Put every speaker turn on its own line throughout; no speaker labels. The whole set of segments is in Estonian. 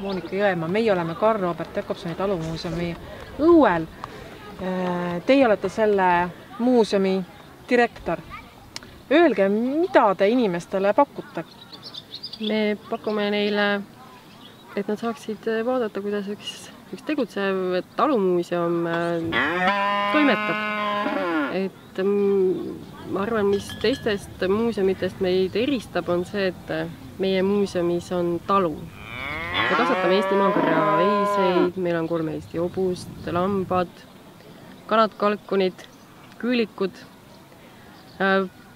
Monika Jõemaa, meie oleme Karl Robert Jakobsoni talumuuseumi õuel. Teie olete selle muuseumi direktor. Öelge, mida te inimestele pakute?
Me pakume neile, et nad saaksid vaadata, kuidas üks tegutsev talumuuseum toimetab. Et ma arvan, mis teistest muuseumitest meid eristab, on see, et meie muuseumis on talu. Me kasvatame Eesti maakarja veiseid, meil on 3 Eesti hobust, lambad, kanad, kalkunid, küülikud,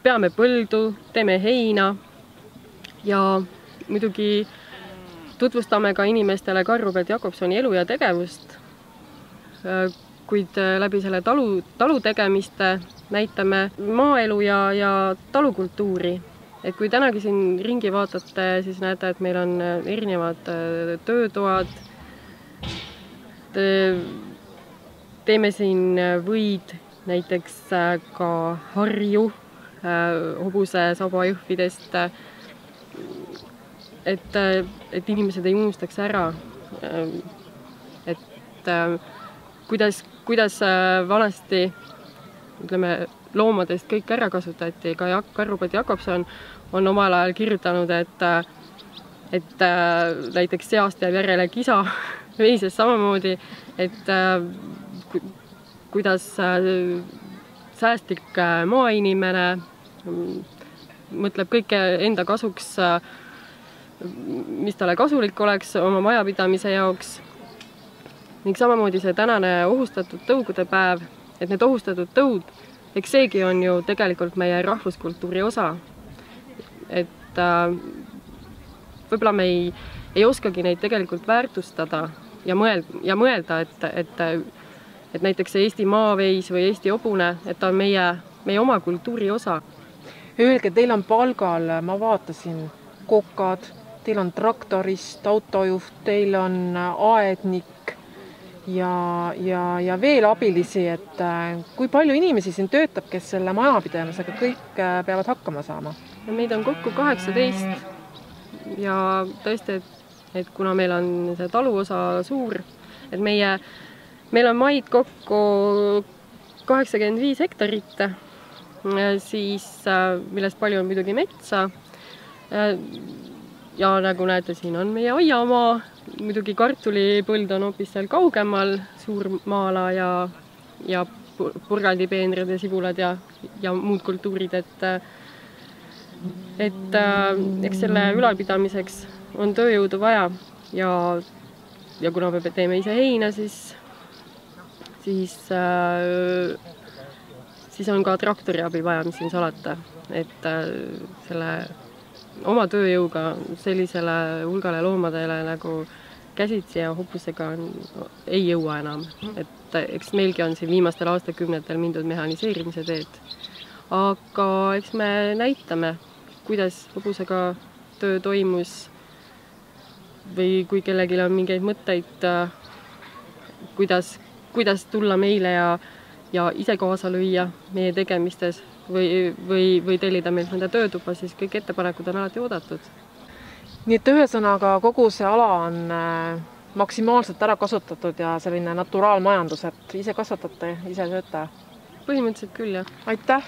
peame põldu, teeme heina ja muidugi tutvustame ka inimestele Karl Robert Jakobsoni elu ja tegevust, kuid läbi selle talu tegemiste näitame maaelu ja talukultuuri. Et kui tänagi siin ringi vaatate, siis näete, et meil on erinevad töötoad. Teeme siin võid näiteks ka harju hobuse sabajõhvidest, et inimesed ei unustaks ära, et kuidas vanasti loomadest kõik ära kasutati. Ka Karl Robert Jakobson on omal ajal kirjutanud, et näiteks seast jääb järele kisa, veises samamoodi, et kuidas säästlik maainimene mõtleb kõike enda kasuks, mis talle kasulik oleks oma majapidamise jaoks. Ning samamoodi see tänane ohustatud tõugude päev, et need ohustatud tõud, eks seegi on ju tegelikult meie rahvuskultuuri osa. Et võib-olla me ei oskagi neid tegelikult väärtustada ja mõelda, et näiteks Eesti maaveis või Eesti hobune, et ta on meie oma kultuuri osa.
Öelge, teil on palgal, ma vaatasin, kokad, teil on traktorist, autojuht, teil on aednik ja veel abilisi, et kui palju inimesi siin töötab, kes selle majapidamisega kõik peavad hakkama saama?
Meid on kokku 18 ja tõesti, et kuna meil on see taluosa suur, et meil on maid kokku 85 hektarit, siis millest palju on muidugi metsa. Ja nagu näete, siin on meie aiamaa, muidugi kartulipõld on hoopis seal kaugemal, suur maala ja purgandipeenrid ja sibulad ja muud kultuurid, et eks selle ülalpidamiseks on tööjõudu vaja ja kuna me teeme ise heina, siis on ka traktori abi vaja, mis siin salata, et selle oma tööjõuga sellisele hulgale loomadele nagu käsitsi ja hobusega ei jõua enam. Et eks meilgi on siin viimastel aastakümnetel mindud mehaniseerimise teed. Aga eks me näitame, kuidas hobusega töö toimus või kui kellelgi on mingeid mõtteid, kuidas tulla meile ja ise kaasa lüüa meie tegemistes või tellida meilt nende töötuba, siis kõik ettepanekud on alati oodatud.
Nii et ühesõnaga kogu see ala on maksimaalselt ära kasutatud ja selline naturaalmajandus, et ise kasvatate, ise sööte?
Põhimõtteliselt küll, jah.
Aitäh!